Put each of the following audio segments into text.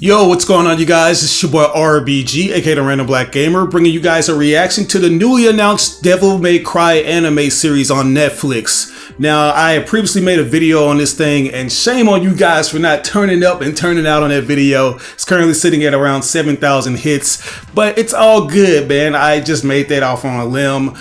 Yo, what's going on, you guys? It's your boy RBG, aka the Random Black Gamer, bringing you guys a reaction to the newly announced Devil May Cry anime series on Netflix. Now, I had previously made a video on this thing, and shame on you guys for not turning up and turning out on that video. It's currently sitting at around 7,000 hits, but it's all good, man. I just made that off on a limb.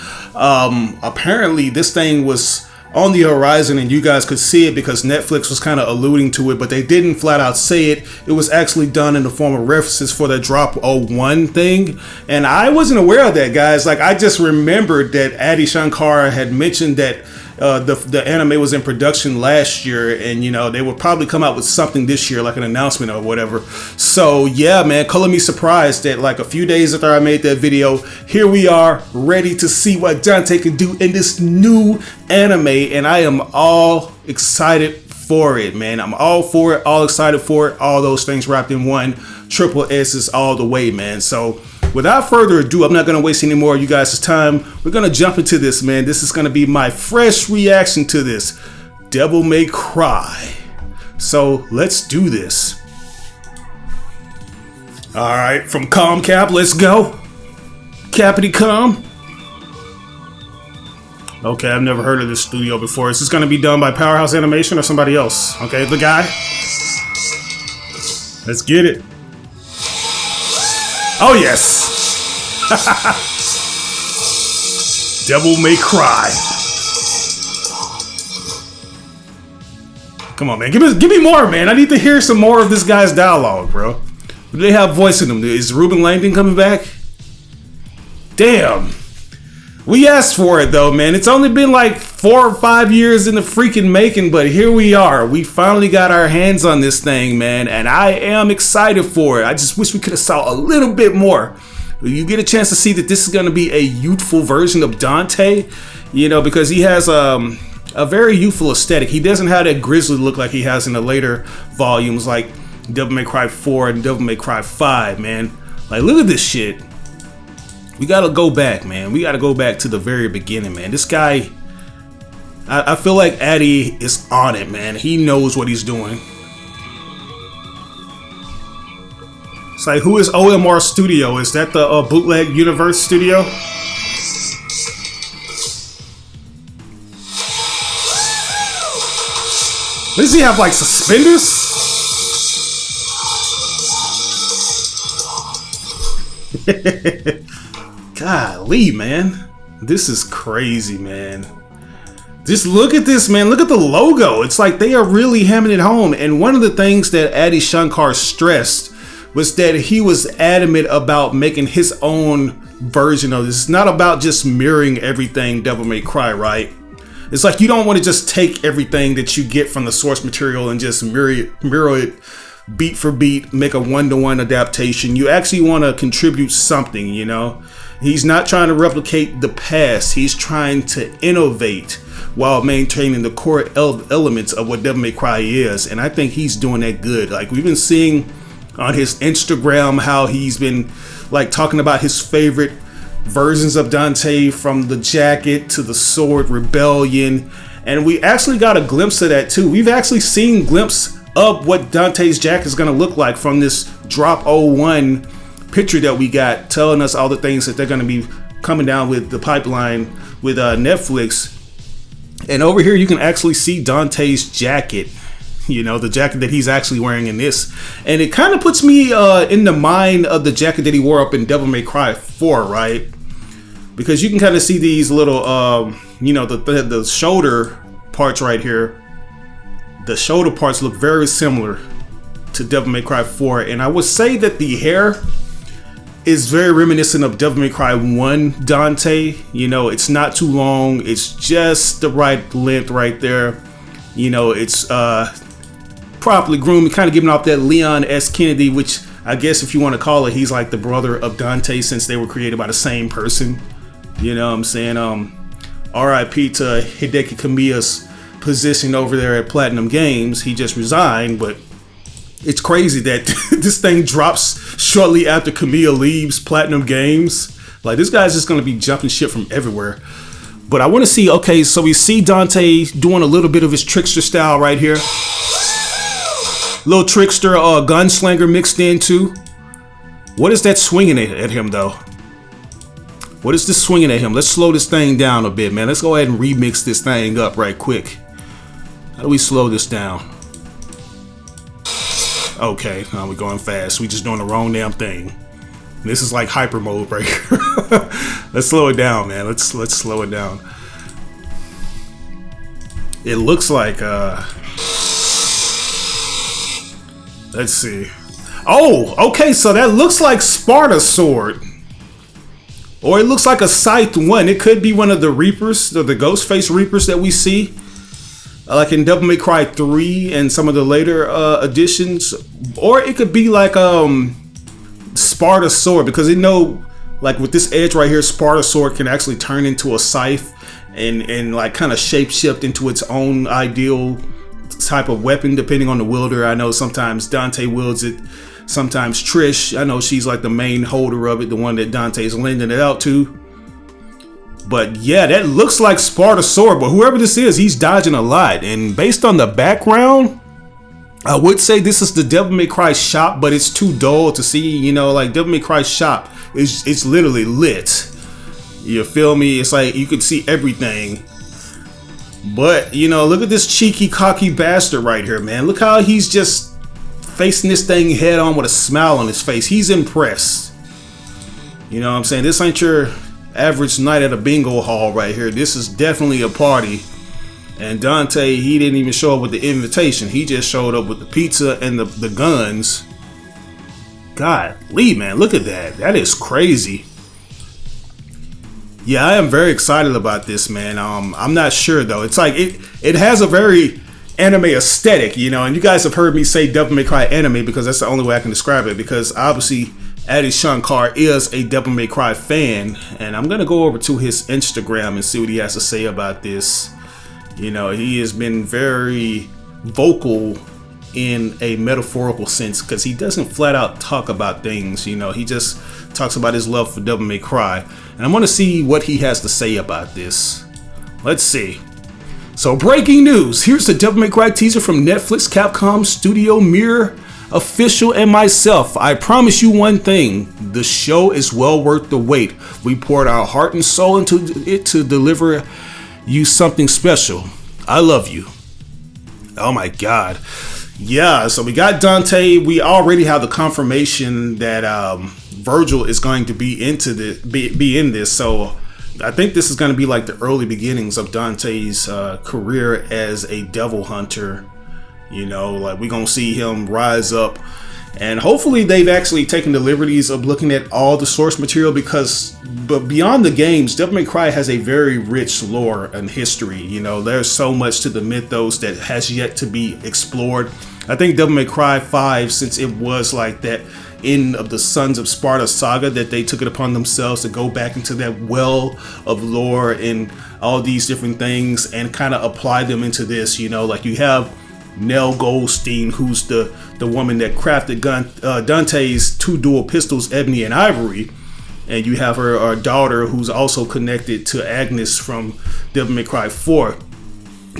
Apparently, this thing was on the horizon and you guys could see it because Netflix was kind of alluding to it, but they didn't flat out say it. It was actually done in the form of references for the Drop 01 thing, and I wasn't aware of that, guys. Like, I just remembered that Addie Shankara had mentioned that the anime was in production last year, and you know, they would probably come out with something this year, like an announcement or whatever. So yeah, man, color me surprised that like a few days after I made that video, here we are ready to see what Dante can do in this new anime, and I am all excited for it, man. I'm all for it, all excited for it, all those things wrapped in one. Triple S's all the way, man. So without further ado, I'm not going to waste any more of you guys' time. We're going to jump into this, man. This is going to be my fresh reaction to this Devil May Cry. So let's do this. All right, from Calm Cap, let's go. Cappity Calm. Okay, I've never heard of this studio before. Is this going to be done by Powerhouse Animation or somebody else? Okay, the guy. Let's get it. Oh, yes. Devil May Cry. Come on, man. Give me more, man. I need to hear some more of this guy's dialogue, bro. Do they have voice in them? Is Ruben Langdon coming back? Damn. We asked for it, though, man. It's only been like 4 or 5 years in the freaking making, but here we are. We finally got our hands on this thing, man, and I am excited for it. I just wish we could have saw a little bit more. You get a chance to see that this is going to be a youthful version of Dante, you know, because he has a very youthful aesthetic. He doesn't have that grizzly look like he has in the later volumes, like Devil May Cry 4 and Devil May Cry 5, man. Like, look at this shit. We gotta go back, man. We gotta go back to the very beginning, man. This guy, I feel like Addie is on it, man. He knows what he's doing. It's like, who is OMR Studio? Is that the Bootleg Universe Studio? Does he have like suspenders? Golly, man. This is crazy, man. Just look at this, man. Look at the logo. It's like they are really hammering it home. And one of the things that Addie Shankar stressed was that he was adamant about making his own version of this. It's not about just mirroring everything Devil May Cry, right? It's like you don't want to just take everything that you get from the source material and just mirror it beat for beat, make a one-to-one adaptation. You actually want to contribute something, you know? He's not trying to replicate the past. He's trying to innovate while maintaining the core elements of what Devil May Cry is. And I think he's doing that good. Like, we've been seeing on his Instagram how he's been like talking about his favorite versions of Dante, from the jacket to the sword rebellion. And we actually got a glimpse of that too. We've actually seen a glimpse of what Dante's jacket is going to look like from this Drop 01 picture that we got, telling us all the things that they're going to be coming down with the pipeline with Netflix. And over here you can actually see Dante's jacket, you know, the jacket that he's actually wearing in this, and it kind of puts me in the mind of the jacket that he wore up in Devil May Cry 4, right? Because you can kind of see these little you know, the shoulder parts right here. The shoulder parts look very similar to Devil May Cry 4, and I would say that the hair is very reminiscent of Devil May Cry 1 Dante. You know, it's not too long, it's just the right length right there. You know, it's properly groomed, kind of giving off that Leon S. Kennedy, which I guess if you want to call it, he's like the brother of Dante since they were created by the same person. You know what I'm saying? R.I.P. to Hideki Kamiya's position over there at Platinum Games. He just resigned, but it's crazy that this thing drops shortly after Kamiya leaves Platinum Games. Like, this guy's just going to be jumping shit from everywhere. But I want to see, okay, so we see Dante doing a little bit of his trickster style right here. Little trickster, gunslinger mixed in too. What is that swinging at him though? What is this swinging at him? Let's slow this thing down a bit, man. Let's go ahead and remix this thing up right quick. How do we slow this down? Okay, now we're going fast. We just doing the wrong damn thing. This is like hyper mode right here. Let's slow it down, man. Let's slow it down. It looks like let's see. Oh, okay, so that looks like Sparta's sword. Or it looks like a Scythe one. It could be one of the Reapers, the Ghostface Reapers that we see. Like in Devil May Cry 3 and some of the later editions. Or it could be like Sparta's sword, because you know, like with this edge right here, Sparta's sword can actually turn into a scythe and like kind of shape shift into its own ideal type of weapon depending on the wielder. I know sometimes Dante wields it, sometimes Trish. I know she's like the main holder of it, the one that Dante's lending it out to. But yeah, that looks like Sparta's sword, but whoever this is, he's dodging a lot. And based on the background, I would say this is the Devil May Cry shop, but it's too dull to see. You know, like Devil May Cry shop is, it's literally lit. You feel me? It's like you could see everything. But you know, look at this cheeky, cocky bastard right here, man. Look how he's just facing this thing head on with a smile on his face. He's impressed. You know what I'm saying? This ain't your average night at a bingo hall right here. This is definitely a party. And Dante, he didn't even show up with the invitation. He just showed up with the pizza and the guns. Golly, man, look at that. That is crazy. Yeah, I am very excited about this, man. I'm not sure though. It's like it has a very anime aesthetic, you know, and you guys have heard me say Devil May Cry anime because that's the only way I can describe it, because obviously Addie Shankar is a Devil May Cry fan, and I'm gonna go over to his Instagram and see what he has to say about this. You know, he has been very vocal in a metaphorical sense, because he doesn't flat out talk about things. You know, he just talks about his love for Devil May Cry, and I want to see what he has to say about this. Let's see. So, breaking news. Here's the Devil May Cry teaser from Netflix, Capcom, Studio Mirror, Official, and myself. I promise you one thing. The show is well worth the wait. We poured our heart and soul into it to deliver you something special. I love you. Oh my God. Yeah, so we got Dante. We already have the confirmation that Virgil is going to be in this. So I think this is going to be like the early beginnings of Dante's career as a devil hunter. You know, like we're going to see him rise up. And hopefully they've actually taken the liberties of looking at all the source material, but beyond the games, Devil May Cry has a very rich lore and history. You know, there's so much to the mythos that has yet to be explored. I think Devil May Cry 5, since it was like that end of the Sons of Sparta saga, that they took it upon themselves to go back into that well of lore and all these different things and kind of apply them into this. You know, like you have Nell Goldstein, who's the woman that crafted Dante's two dual pistols, Ebony and Ivory, and you have her daughter, who's also connected to Agnes from Devil May Cry 4.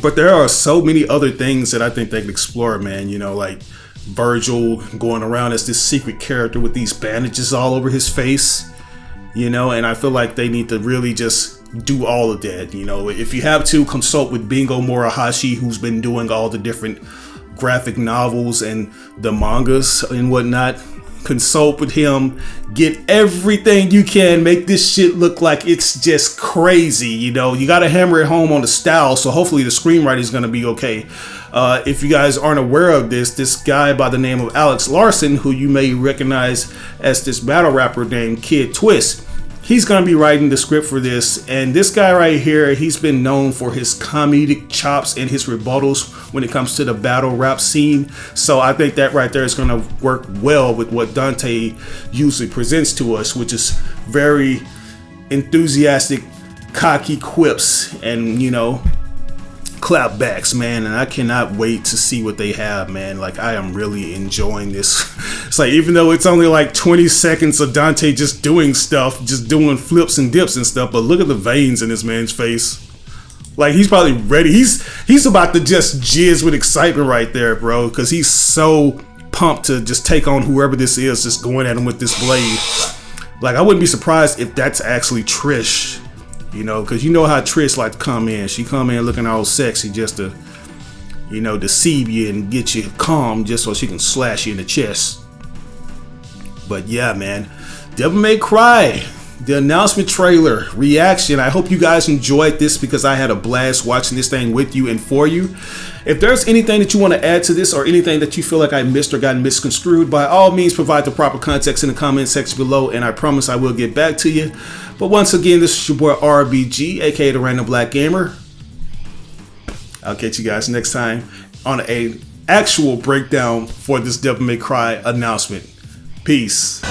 But there are so many other things that I think they could explore, man. You know, like Virgil going around as this secret character with these bandages all over his face, you know, and I feel like they need to really just do all of that. You know, if you have to, consult with Bingo Morihashi, who's been doing all the different graphic novels and the mangas and whatnot. Consult with him, get everything you can, make this shit look like it's just crazy. You know, you got to hammer it home on the style, so hopefully the screenwriting is going to be okay. If you guys aren't aware of this guy by the name of Alex Larson, who you may recognize as this battle rapper named Kid Twist, he's going to be writing the script for this. And this guy right here, he's been known for his comedic chops and his rebuttals when it comes to the battle rap scene. So I think that right there is going to work well with what Dante usually presents to us, which is very enthusiastic, cocky quips and, you know, clapbacks, man. And I cannot wait to see what they have, man. Like, I am really enjoying this. It's like, even though it's only like 20 seconds of Dante just doing stuff, just doing flips and dips and stuff, but look at the veins in this man's face. Like, he's probably ready. He's about to just jizz with excitement right there, bro, because he's so pumped to just take on whoever this is just going at him with this blade. Like, I wouldn't be surprised if that's actually Trish, you know, because you know how Trish like to come in. She come in looking all sexy just to, you know, deceive you and get you calm just so she can slash you in the chest. But yeah, man, Devil May Cry, the announcement trailer reaction. I hope you guys enjoyed this because I had a blast watching this thing with you and for you. If there's anything that you want to add to this or anything that you feel like I missed or got misconstrued, by all means provide the proper context in the comment section below, and I promise I will get back to you. But once again, this is your boy RBG, aka the Random Black Gamer. I'll catch you guys next time on a actual breakdown for this Devil May Cry announcement. Peace.